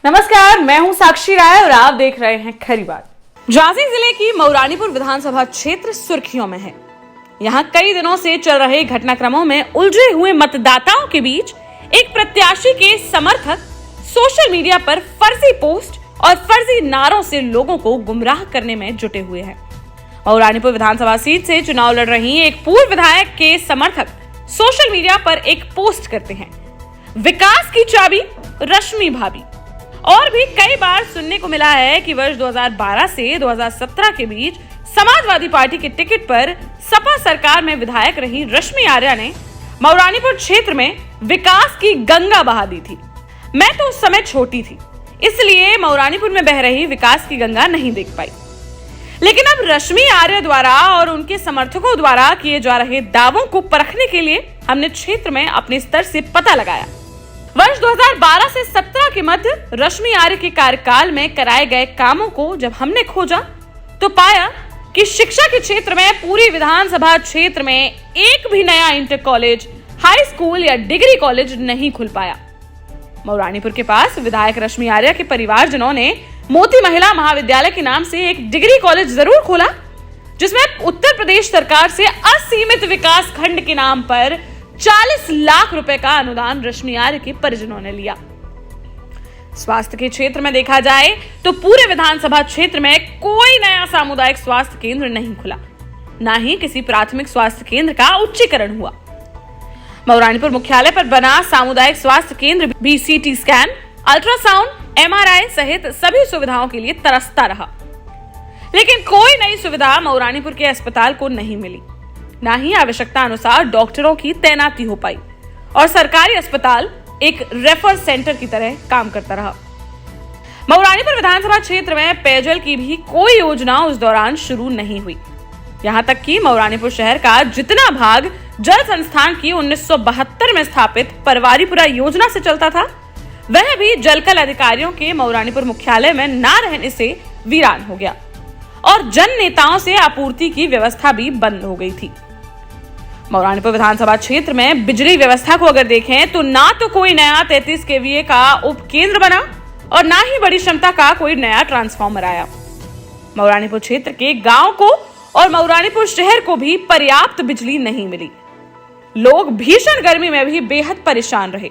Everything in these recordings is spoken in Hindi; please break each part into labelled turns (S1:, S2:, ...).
S1: नमस्कार, मैं हूं साक्षी राय और आप देख रहे हैं खरी बात। झांसी जिले की मऊरानीपुर विधानसभा क्षेत्र सुर्खियों में है। यहां कई दिनों से चल रहे घटनाक्रमों में उलझे हुए मतदाताओं के बीच एक प्रत्याशी के समर्थक सोशल मीडिया पर फर्जी पोस्ट और फर्जी नारों से लोगों को गुमराह करने में जुटे हुए हैं। मऊरानीपुर विधानसभा सीट से चुनाव लड़ रही एक पूर्व विधायक के समर्थक सोशल मीडिया पर एक पोस्ट करते हैं, विकास की चाबी रश्मि भाभी। और भी कई बार सुनने को मिला है कि वर्ष 2012 से 2017 के बीच समाजवादी पार्टी के टिकट पर सपा सरकार में विधायक रही रश्मि आर्या ने मऊरानीपुर क्षेत्र में विकास की गंगा बहा दी थी। मैं तो उस समय छोटी थी, इसलिए मऊरानीपुर में बह रही विकास की गंगा नहीं देख पाई। लेकिन अब रश्मि आर्या द्वारा और उनके समर्थकों द्वारा किए जा रहे दावों को परखने के लिए हमने क्षेत्र में अपने स्तर से पता लगाया। वर्ष 2012 से 17 के मध्य रश्मि आर्य के कार्यकाल में कराए गए कामों को जब हमने खोजा तो पाया कि शिक्षा के क्षेत्र में पूरी विधानसभा क्षेत्र में एक भी नया इंटर कॉलेज, हाई स्कूल या डिग्री कॉलेज नहीं खुल पाया। मऊरानीपुर के पास विधायक रश्मि आर्य के परिवारजनों ने मोती महिला महाविद्यालय के नाम से एक डिग्री कॉलेज जरूर खोला, जिसमें उत्तर प्रदेश सरकार से असीमित विकास खंड के नाम पर 40 लाख रुपए का अनुदान रश्मि आर्य के परिजनों ने लिया। स्वास्थ्य के क्षेत्र में देखा जाए तो पूरे विधानसभा क्षेत्र में कोई नया सामुदायिक स्वास्थ्य केंद्र नहीं खुला, ना ही किसी प्राथमिक स्वास्थ्य केंद्र का उच्चीकरण हुआ। मऊरानीपुर मुख्यालय पर बना सामुदायिक स्वास्थ्य केंद्र भी सीटी स्कैन, अल्ट्रासाउंड, एमआरआई सहित सभी सुविधाओं के लिए तरसता रहा, लेकिन कोई नई सुविधा मऊरानीपुर के अस्पताल को नहीं मिली, ना ही आवश्यकता अनुसार डॉक्टरों की तैनाती हो पाई और सरकारी अस्पताल एक रेफर सेंटर की तरह काम करता रहा। मऊरानीपुर विधानसभा क्षेत्र में पेयजल की भी कोई योजना उस दौरान शुरू नहीं हुई। यहां तक कि मऊरानीपुर शहर का जितना भाग जल संस्थान की 1972 में स्थापित परवारीपुरा योजना से चलता था, वह भी जलकल अधिकारियों के मऊरानीपुर मुख्यालय में न रहने से वीरान हो गया और जन नेताओं से आपूर्ति की व्यवस्था भी बंद हो गई थी। मऊरानीपुर विधानसभा क्षेत्र में बिजली व्यवस्था को अगर देखें तो ना तो कोई नया 33 केवीए का उपकेंद्र बना और ना ही बड़ी क्षमता का कोई नया ट्रांसफार्मर आया। मऊरानीपुर क्षेत्र के गांव को और मऊरानीपुर शहर को भी पर्याप्त बिजली नहीं मिली। लोग भीषण गर्मी में भी बेहद परेशान रहे।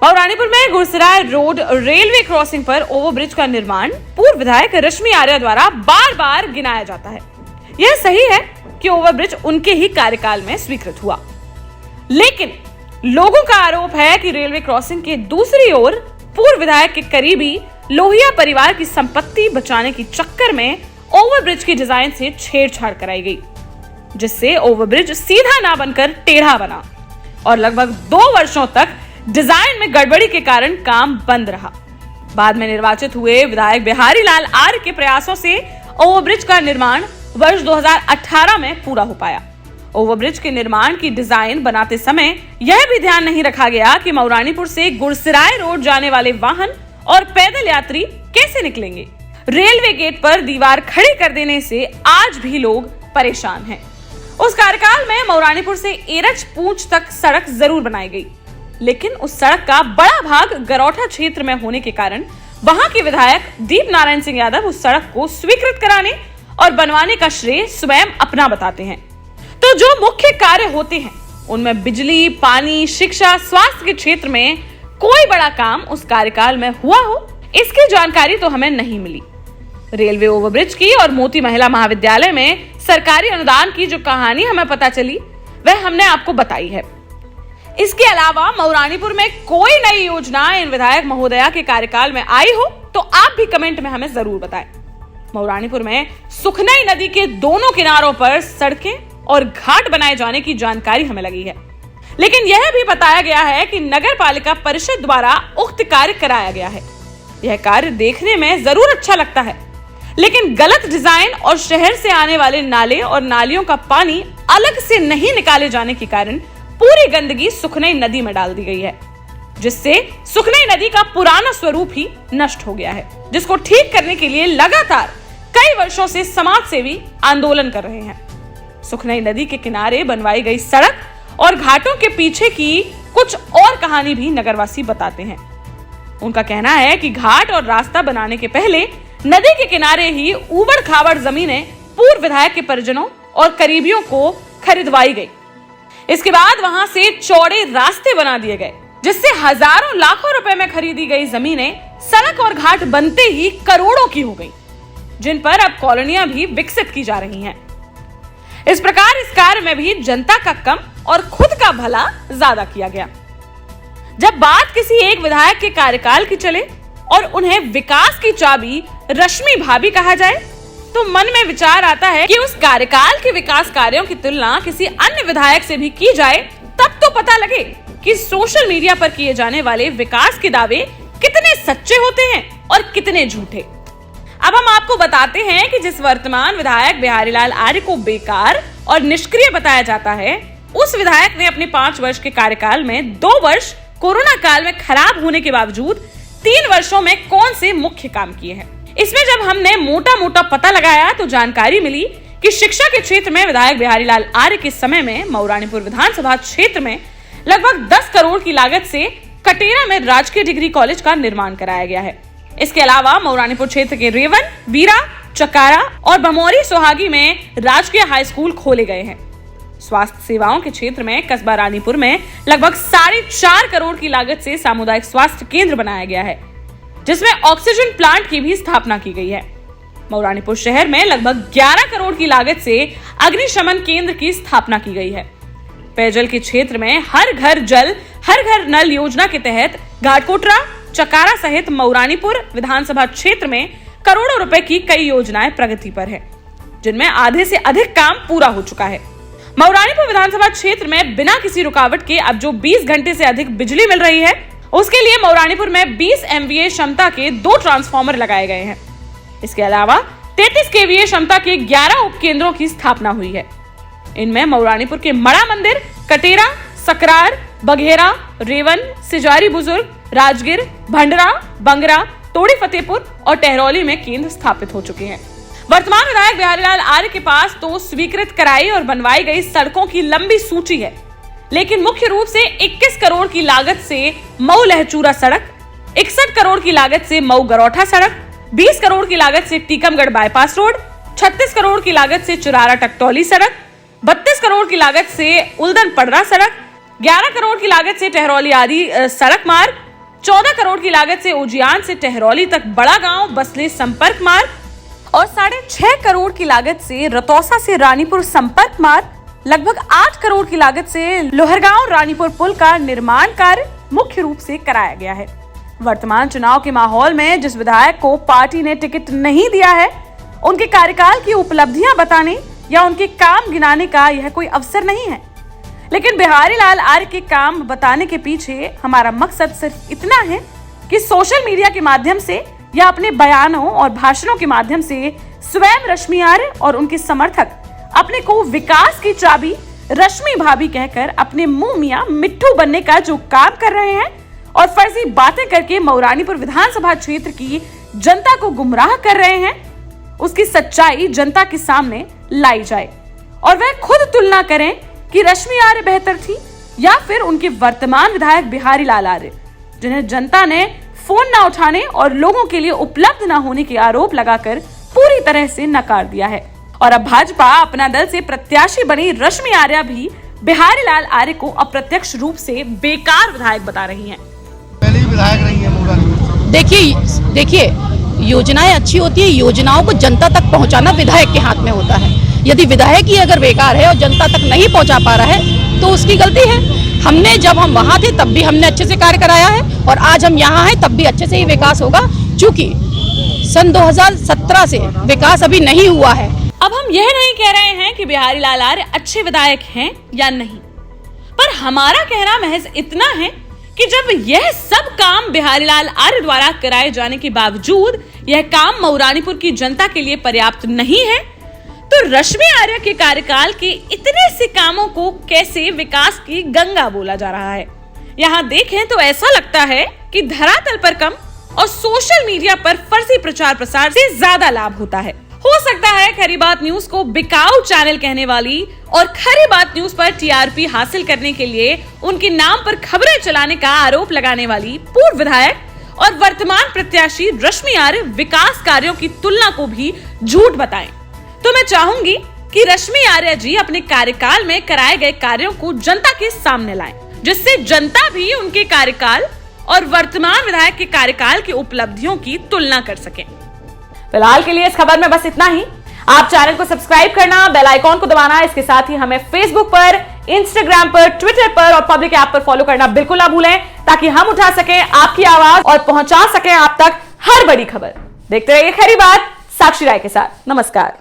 S1: मऊरानीपुर में गुरसराय रोड रेलवे क्रॉसिंग पर ओवरब्रिज का निर्माण पूर्व विधायक रश्मि आर्य द्वारा बार बार गिनाया जाता है। यह सही है कि ओवरब्रिज उनके ही कार्यकाल में स्वीकृत हुआ, लेकिन लोगों का आरोप है कि रेलवे क्रॉसिंग के दूसरी ओर पूर्व विधायक के करीबी लोहिया परिवार की संपत्ति बचाने के चक्कर में ओवरब्रिज की डिजाइन से छेड़छाड़ कराई गई, जिससे ओवरब्रिज सीधा ना बनकर टेढ़ा बना और लगभग 2 वर्षों तक डिजाइन में गड़बड़ी के कारण काम बंद रहा। बाद में निर्वाचित हुए विधायक बिहारी लाल आर्य के प्रयासों से ओवरब्रिज का निर्माण वर्ष 2018 में पूरा हो पाया। ओवरब्रिज के निर्माण की डिजाइन बनाते समय यह भी ध्यान नहीं रखा गया कि मऊरानीपुर से गुरसराय रोड जाने वाले वाहन और पैदल यात्री कैसे निकलेंगे। रेलवे गेट पर दीवार खड़ी कर देने से आज भी लोग परेशान हैं। उस कार्यकाल में मऊरानीपुर से एरच पूंछ तक सड़क जरूर बनाई गई, लेकिन उस सड़क का बड़ा भाग गरौठा क्षेत्र में होने के कारण वहां के विधायक दीप नारायण सिंह यादव उस सड़क को स्वीकृत कराने और बनवाने का श्रेय स्वयं अपना बताते हैं। तो जो मुख्य कार्य होते हैं उनमें बिजली, पानी, शिक्षा, स्वास्थ्य के क्षेत्र में कोई बड़ा काम उस कार्यकाल में हुआ हो, इसकी जानकारी तो हमें नहीं मिली। रेलवे ओवरब्रिज की और मोती महिला महाविद्यालय में सरकारी अनुदान की जो कहानी हमें पता चली, वह हमने आपको बताई है। इसके अलावा मऊरानीपुर में कोई नई योजना इन विधायक महोदया के कार्यकाल में आई हो तो आप भी कमेंट में हमें जरूर बताएं। मऊरानीपुर में सुखनई नदी के दोनों किनारों पर सड़कें और घाट बनाए जाने की जानकारी हमें लगी है, लेकिन यह भी बताया गया है कि नगर पालिका परिषद द्वारा उक्त कार्य कराया गया है। यह कार्य देखने में जरूर अच्छा लगता है, लेकिन गलत डिजाइन और शहर से आने वाले नाले और नालियों का पानी अलग से नहीं निकाले जाने के कारण पूरी गंदगी सुखनई नदी में डाल दी गई है, जिससे सुखनई नदी का पुराना स्वरूप ही नष्ट हो गया है, जिसको ठीक करने के लिए लगातार कई वर्षों से समाज सेवी आंदोलन कर रहे हैं। सुखनई नदी के किनारे बनवाई गई सड़क और घाटों के पीछे की कुछ और कहानी भी नगरवासी बताते हैं। उनका कहना है कि घाट और रास्ता बनाने के पहले नदी के किनारे ही ऊबड़-खाबड़ जमीनें पूर्व विधायक के परिजनों और करीबियों को खरीदवाई गई। इसके बाद वहां से चौड़े रास्ते बना दिए गए, जिससे हजारों लाखों रुपए में खरीदी गई जमीनें सड़क और घाट बनते ही करोड़ों की हो गई, जिन पर अब कॉलोनियां भी विकसित की जा रही हैं। इस प्रकार इस कार्य में भी जनता का कम और खुद का भला ज्यादा किया गया। जब बात किसी एक विधायक के कार्यकाल की चले और उन्हें विकास की चाबी रश्मि भाभी कहा जाए, तो मन में विचार आता है कि उस कार्यकाल के विकास कार्यों की तुलना किसी अन्य विधायक से भी की जाए, तब तो पता लगे कि सोशल मीडिया पर किए जाने वाले विकास के दावे कितने सच्चे होते हैं और कितने झूठे। अब हम आपको बताते हैं कि जिस वर्तमान विधायक बिहारी लाल आर्य को बेकार और निष्क्रिय बताया जाता है, उस विधायक ने अपने 5 वर्ष के कार्यकाल में 2 वर्ष कोरोना काल में खराब होने के बावजूद 3 वर्षों में कौन से मुख्य काम किए हैं। इसमें जब हमने मोटा पता लगाया तो जानकारी मिली कि शिक्षा के क्षेत्र में विधायक बिहारी लाल आर्य के समय में मऊरानीपुर विधानसभा क्षेत्र में लगभग 10 करोड़ की लागत से कटेरा में राजकीय डिग्री कॉलेज का निर्माण कराया गया है। इसके अलावा मऊरानीपुर क्षेत्र के रेवन, वीरा, चकारा और भमौरी सोहागी में राजकीय हाई स्कूल खोले गए हैं। स्वास्थ्य सेवाओं के क्षेत्र में कस्बा रानीपुर में लगभग 4.5 करोड़ की लागत से सामुदायिक स्वास्थ्य केंद्र बनाया गया है, जिसमें ऑक्सीजन प्लांट की भी स्थापना की गई है। मऊरानीपुर शहर में लगभग 11 करोड़ की लागत से अग्निशमन केंद्र की स्थापना की गई है। पेयजल के क्षेत्र में हर घर जल हर घर नल योजना के तहत घाटकोटरा, चकारा सहित मऊरानीपुर विधानसभा क्षेत्र में करोड़ों रुपए की कई योजनाएं प्रगति पर है, जिनमें आधे से अधिक काम पूरा हो चुका है। मऊरानीपुर विधानसभा क्षेत्र में बिना किसी रुकावट के अब जो 20 घंटे से अधिक बिजली मिल रही है, उसके लिए मऊरानीपुर में 20 MVA क्षमता के 2 ट्रांसफार्मर लगाए गए हैं। इसके अलावा 33 KVA क्षमता के 11 उपकेंद्रों की स्थापना हुई है। इनमें मऊरानीपुर के मड़ा मंदिर, कटेरा, सकरार, बघेरा, रेवन, सिजारी बुजुर्ग, राजगिर, भंडरा, बंगरा, तोड़ी फतेहपुर और टहरौली में केंद्र स्थापित हो चुके हैं। वर्तमान विधायक बिहारी लाल आर्य के पास तो स्वीकृत कराई और बनवाई गई सड़कों की लंबी सूची है, लेकिन मुख्य रूप से 21 करोड़ की लागत से मऊ लहचूरा सड़क, 61 करोड़ की लागत से मऊ गरौठा सड़क, 20 करोड़ की लागत से टीकमगढ़ बाईपास रोड, 36 करोड़ की लागत से चिरारा टकटौली सड़क, 32 करोड़ की लागत से उल्दन पड़रा सड़क, 11 करोड़ की लागत से टहरौली आदि सड़क मार्ग, 14 करोड़ की लागत से उजियान से टहरौली तक बड़ा गांव बसले संपर्क मार्ग और 6.5 करोड़ की लागत से रतौसा से रानीपुर संपर्क मार्ग, लगभग 8 करोड़ की लागत से लोहरगांव रानीपुर पुल का निर्माण कार्य मुख्य रूप से कराया गया है। वर्तमान चुनाव के माहौल में जिस विधायक को पार्टी ने टिकट नहीं दिया है, उनके कार्यकाल की उपलब्धियां बताने या उनके काम गिनाने का यह कोई अवसर नहीं है, लेकिन बिहारी लाल आर्य के काम बताने के पीछे हमारा मकसद सिर्फ इतना है कि सोशल मीडिया के माध्यम से या अपने बयानों और भाषणों के माध्यम से स्वयं रश्मि आर्य और उनके समर्थक अपने को विकास की चाबी रश्मि भाभी कहकर अपने मुंह मियां मिट्ठू बनने का जो काम कर रहे हैं और फर्जी बातें करके मऊरानीपुर विधानसभा क्षेत्र की जनता को गुमराह कर रहे हैं, उसकी सच्चाई जनता के सामने लाई जाए और वह खुद तुलना करें कि रश्मि आर्य बेहतर थी या फिर उनके वर्तमान विधायक बिहारी लाल आर्य, जिन्हें जनता ने फोन न उठाने और लोगों के लिए उपलब्ध न होने के आरोप लगाकर पूरी तरह से नकार दिया है। और अब भाजपा अपना दल से प्रत्याशी बनी रश्मि आर्य भी बिहारी लाल आर्य को अप्रत्यक्ष रूप से बेकार विधायक बता रही हैं।
S2: पहले ही विधायक रही है।
S3: देखिए योजनाएं अच्छी होती है, योजनाओं को जनता तक पहुंचाना विधायक के हाथ में होता है। यदि विधायक ही अगर बेकार है और जनता तक नहीं पहुंचा पा रहा है तो उसकी गलती है। हमने जब हम वहां थे तब भी हमने अच्छे से कार्य कराया है और आज हम यहाँ हैं तब भी अच्छे से ही विकास होगा, क्योंकि सन 2017 से विकास अभी नहीं हुआ है।
S1: अब हम यह नहीं कह रहे हैं कि बिहारी लाल आर्य अच्छे विधायक हैं या नहीं, पर हमारा कहना महज इतना है कि जब यह सब काम बिहारी लाल आर्य द्वारा कराए जाने के बावजूद यह काम मऊरानीपुर की जनता के लिए पर्याप्त नहीं है, तो रश्मि आर्य के कार्यकाल के इतने से कामों को कैसे विकास की गंगा बोला जा रहा है। यहाँ देखें तो ऐसा लगता है कि धरातल पर कम और सोशल मीडिया पर फर्जी प्रचार प्रसार से ज्यादा लाभ होता है। हो सकता है खरी बात न्यूज को बिकाऊ चैनल कहने वाली और खरी बात न्यूज पर टीआरपी हासिल करने के लिए उनके नाम पर खबरें चलाने का आरोप लगाने वाली पूर्व विधायक और वर्तमान प्रत्याशी रश्मि आर्य विकास कार्यों की तुलना को भी झूठ बताएं। तो मैं चाहूंगी कि रश्मि आर्य जी अपने कार्यकाल में कराए गए कार्यों को जनता के सामने लाएं, जिससे जनता भी उनके कार्यकाल और वर्तमान विधायक के कार्यकाल की उपलब्धियों की तुलना कर सके। फिलहाल के लिए इस खबर में बस इतना ही। आप चैनल को सब्सक्राइब करना, बेल आइकॉन को दबाना, इसके साथ ही हमें फेसबुक पर, इंस्टाग्राम पर, ट्विटर पर और पब्लिक ऐप पर फॉलो करना बिल्कुल ना भूलें, ताकि हम उठा सकें आपकी आवाज और पहुंचा सकें आप तक हर बड़ी खबर। देखते रहिए खरी बात साक्षी राय के साथ। नमस्कार।